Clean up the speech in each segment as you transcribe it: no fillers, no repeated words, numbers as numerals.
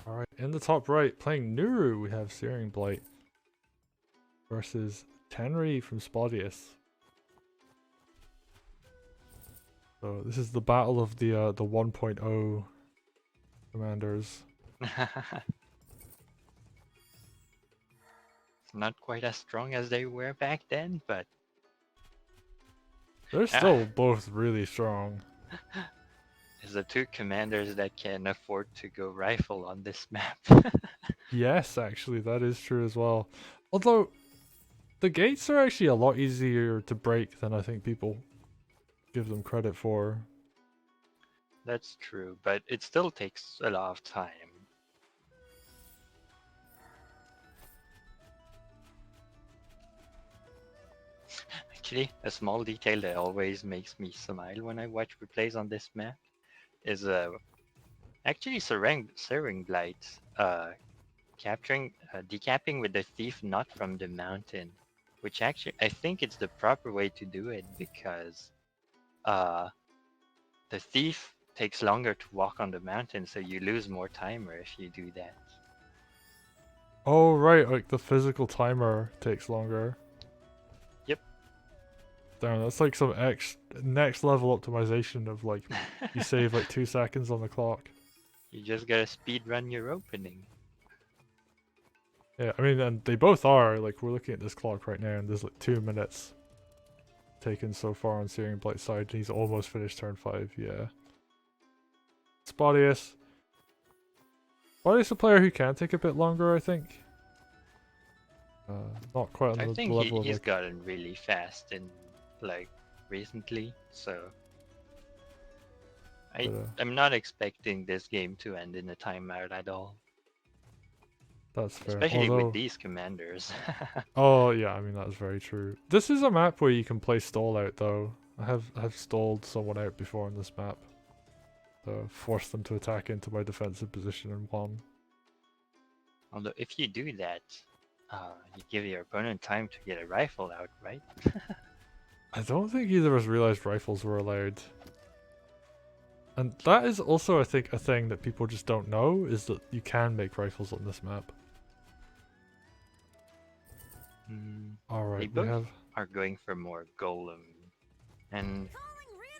Alright, in the top right, playing Nuru, we have Searing Blight versus Tenri from Spotyus. So this is the battle of the 1.0 commanders. Not quite as strong as they were back then, but They're still both really strong. it's the two commanders that can afford to go rifle on this map. Yes, actually, that is true as well. Although, the gates are actually a lot easier to break than I think people give them credit for. That's true, but it still takes a lot of time. Actually, a small detail that always makes me smile when I watch replays on this map is actually Searing Blight capturing decapping with the thief not from the mountain, which actually I think it's the proper way to do it because uh the thief takes longer to walk on the mountain, so you lose more timer if you do that. Oh, right, like the physical timer takes longer. Yep. Damn, that's like some next level optimization of like, you save like 2 seconds on the clock. You just gotta speed run your opening. Yeah, I mean, and they both are, like, we're looking at this clock right now, and there's like 2 minutes taken so far on Searing Blight's side, and he's almost finished turn 5, yeah. Spotyus. Spotyus a player who can take a bit longer, I think. Not quite on I the think level of he's like... gotten really fast in like recently, so But, I'm not expecting this game to end in a timeout at all. that's fair. Especially with Although... these commanders. Oh, yeah, I mean, that's very true. This is a map where you can play stall out, though. I have stalled someone out before on this map. Forced them to attack into my defensive position and won. Although if you do that, you give your opponent time to get a rifle out, right? I don't think either of us realized rifles were allowed. And that is also, I think, a thing that people just don't know, is that you can make rifles on this map. They Alright, we both have... are going for more golem. And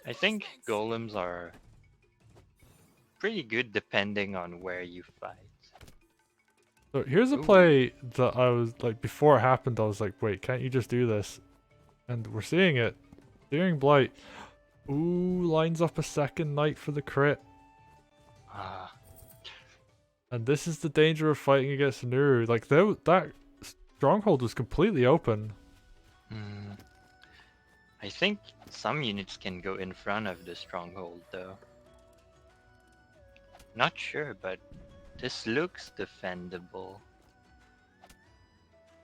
I think golems are pretty good depending on where you fight. So here's a Ooh. play that I was, like, before it happened, I was like, wait, can't you just do this? And we're seeing it. Searing Blight. Ooh, lines up a second knight for the crit. And this is the danger of fighting against Nuru. Like, that stronghold was completely open. I think some units can go in front of the stronghold though. Not sure, but this looks defendable.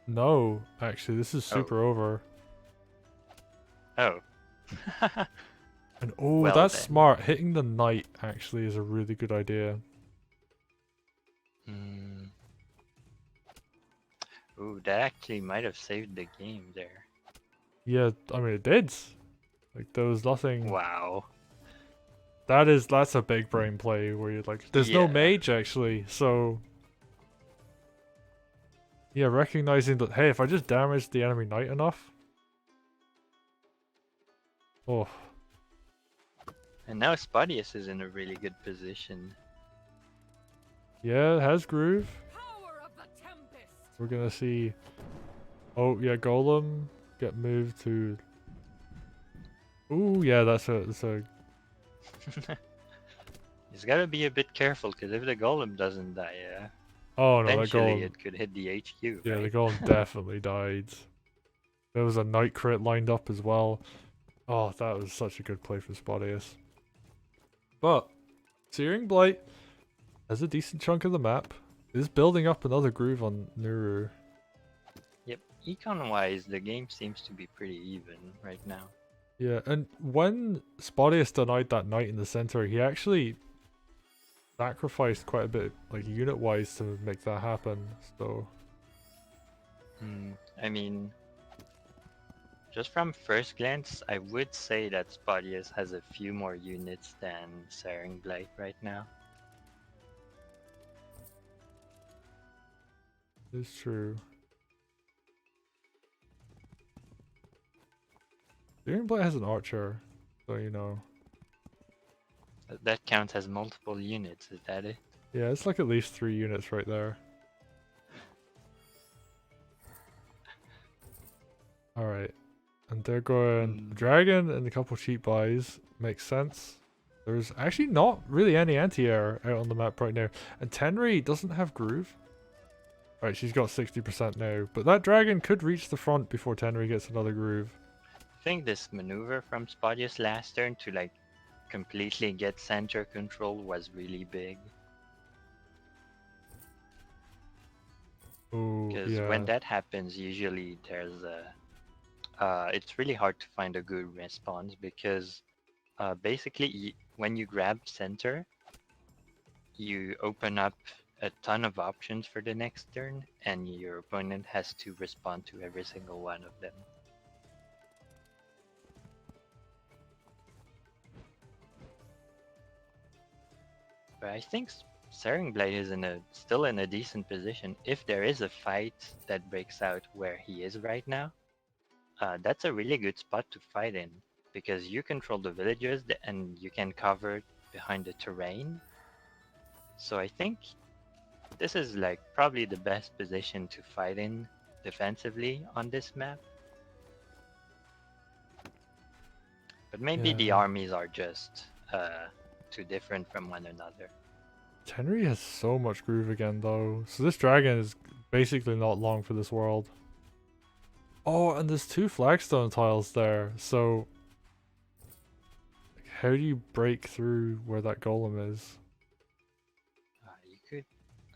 No, actually, this is super over. Oh. And oh, Well that's then. smart. Hitting the knight actually is a really good idea. Ooh, that actually might have saved the game there. Yeah, I mean it did. Like there was nothing. Wow. That's a big brain play where you're like, there's no mage actually, so yeah, recognizing that, hey, if I just damage the enemy knight enough. Oh. And now Spotyus is in a really good position. Yeah, it has groove. We're gonna see. Oh yeah, golem get moved to. Ooh yeah, that's a. He's gotta be a bit careful because if the golem doesn't die, Oh no, that eventually golem. it could hit the HQ. Yeah, right? the golem definitely died. There was a knight crit lined up as well. Oh, that was such a good play from Spotyus. But Searing Blight has a decent chunk of the map. Is building up another groove on Nuru. Yep, econ-wise, the game seems to be pretty even right now. Yeah, and when Spotyus denied that knight in the center, he actually sacrificed quite a bit, like unit-wise, to make that happen. So, I mean, just from first glance, I would say that Spotyus has a few more units than Searing Blight right now. It's true. Searing Blight has an archer, so you know. That counts as multiple units, is that it? Yeah, it's like at least 3 units right there. Alright. And they're going dragon and a couple cheap buys. Makes sense. There's actually not really any anti-air out on the map right now. And Tenri doesn't have groove. Right, she's got 60% now. But that dragon could reach the front before Tenri gets another groove. I think this maneuver from Spotyus last turn to like completely get center control was really big. Oh, Because yeah. when that happens, usually there's a it's really hard to find a good response because basically when you grab center, you open up a ton of options for the next turn, and your opponent has to respond to every single one of them. But I think Searing Blade is still in a decent position. If there is a fight that breaks out where he is right now, that's a really good spot to fight in because you control the villagers and you can cover behind the terrain. So I think this is like probably the best position to fight in defensively on this map. But maybe the Yeah. armies are just too different from one another. Tenri has so much groove again though. So this dragon is basically not long for this world. Oh, and there's 2 flagstone tiles there. So how do you break through where that golem is? You could,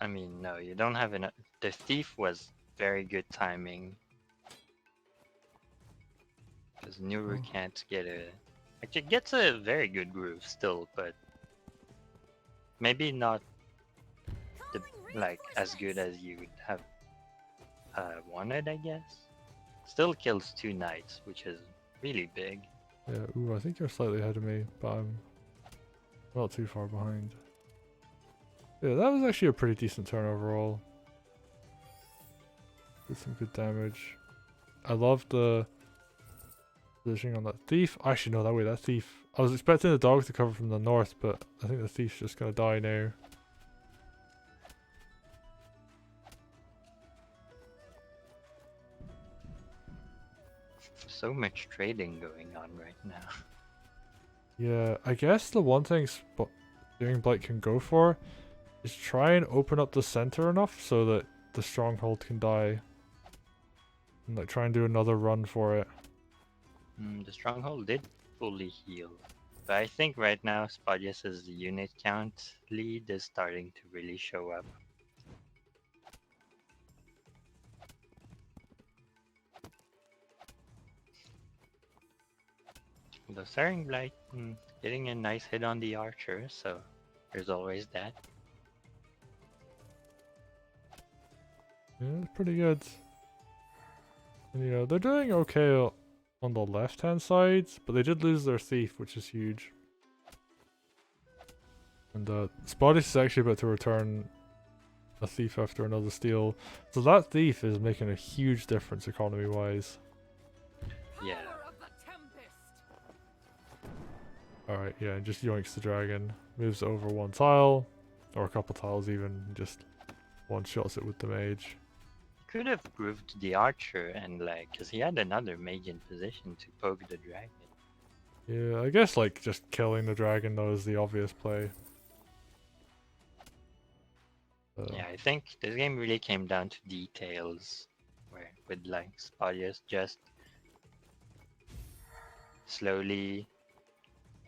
I mean, no, you don't have enough. The thief was very good timing because Nuru can't get a. Actually, it gets a very good groove still, but maybe not the like as good as you would have wanted, I guess. Still kills 2 knights, which is really big. Yeah, ooh, I think you're slightly ahead of me, but I'm not too far behind. Yeah, that was actually a pretty decent turn overall. Did some good damage. I love the positioning on that thief. Actually, no, that thief. I was expecting the dog to cover from the north, but I think the thief's just gonna die now. So much trading going on right now. Yeah, I guess the one thing Searing Blight can go for is try and open up the center enough so that the stronghold can die. And like try and do another run for it. The stronghold did fully heal. But I think right now Spotyus' unit count lead is starting to really show up. The Searing Blight getting a nice hit on the archer, so there's always that. Yeah, it's pretty good. And you know, they're doing okay on the left hand side, but they did lose their thief, which is huge. And Spotyus is actually about to return a thief after another steal. So that thief is making a huge difference economy wise. Yeah. Alright, yeah, just yoinks the dragon. Moves over 1 tile, or a couple tiles even, just one-shots it with the mage. Could have grooved the archer and like, cause he had another mage in position to poke the dragon. Yeah, I guess like just killing the dragon though is the obvious play. Yeah, I think this game really came down to details, where with like Spotyus just slowly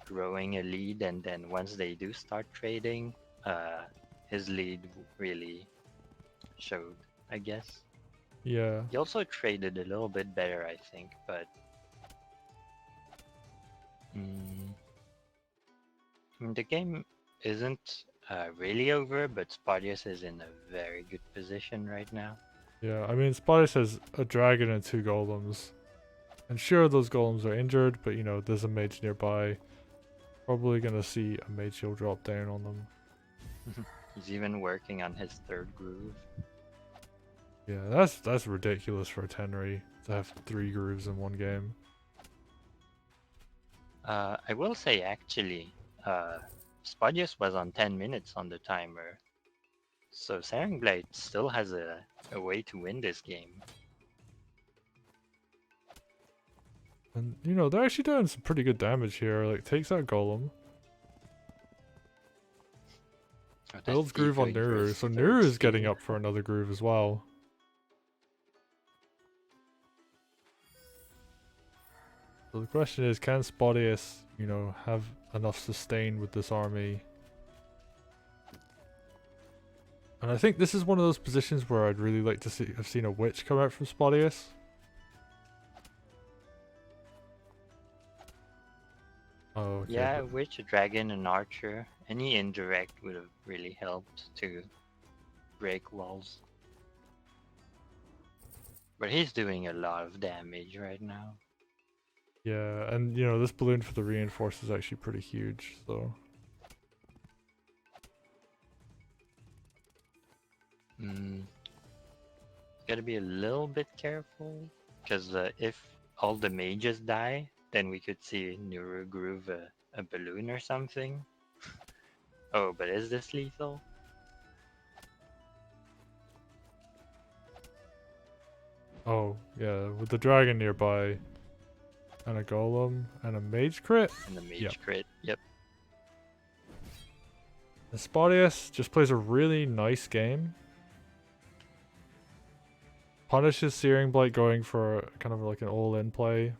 growing a lead, and then once they do start trading, his lead really showed, I guess. Yeah. He also traded a little bit better, I think, but the game isn't really over, but Spotyus is in a very good position right now. Yeah, I mean, Spotyus has a dragon and 2 golems. And sure, those golems are injured, but you know, there's a mage nearby. Probably gonna see a mage shield drop down on them. He's even working on his 3rd groove. Yeah, that's ridiculous for a Tenri to have 3 grooves in one game. I will say actually, Spotyus was on 10 minutes on the timer, so searingblight still has a way to win this game. And you know, they're actually doing some pretty good damage here. Like takes out Golem. Oh, that's Builds Steve groove on going for Nuru. his So third Nuru is getting steal. up for another groove as well. So the question is, can Spotyus, you know, have enough sustain with this army? And I think this is one of those positions where I'd really like to have seen a witch come out from Spotyus. Oh, okay. Yeah, witch, a dragon, an archer. Any indirect would have really helped to break walls. But he's doing a lot of damage right now. Yeah, and you know, this balloon for the reinforce is actually pretty huge, so. Gotta be a little bit careful, because if all the mages die, then we could see Nuru groove a balloon or something. Oh, but is this lethal? Oh, yeah, with the dragon nearby, and a golem, and a mage crit. And the mage Yep. crit. Yep. And Spotyus just plays a really nice game. Punishes Searing Blight going for kind of like an all-in play.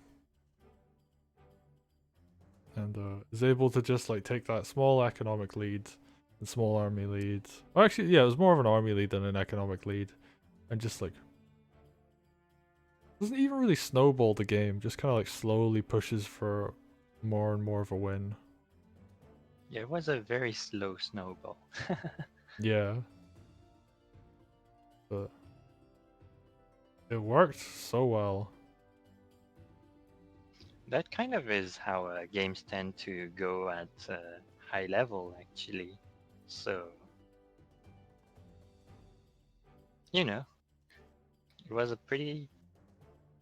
And is able to just like take that small economic lead and small army lead. Well, actually, yeah, it was more of an army lead than an economic lead. And just like doesn't even really snowball the game, just kind of like slowly pushes for more and more of a win. Yeah, it was a very slow snowball. Yeah. But it worked so well. That kind of is how games tend to go at high level, actually. So, you know, it was a pretty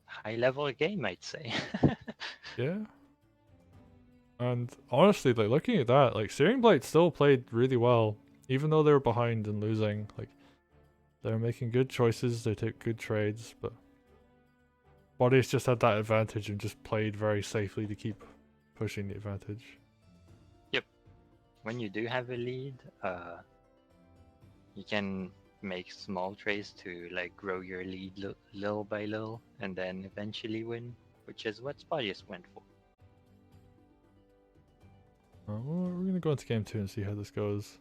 high level game, I'd say. Yeah. And honestly, like looking at that, like Searing Blight still played really well, even though they were behind and losing. Like they were making good choices, they took good trades, but Spotyus just had that advantage and just played very safely to keep pushing the advantage. Yep. When you do have a lead, you can make small trades to like grow your lead little by little, and then eventually win, which is what Spotyus went for. Well, we're gonna go into game 2 and see how this goes.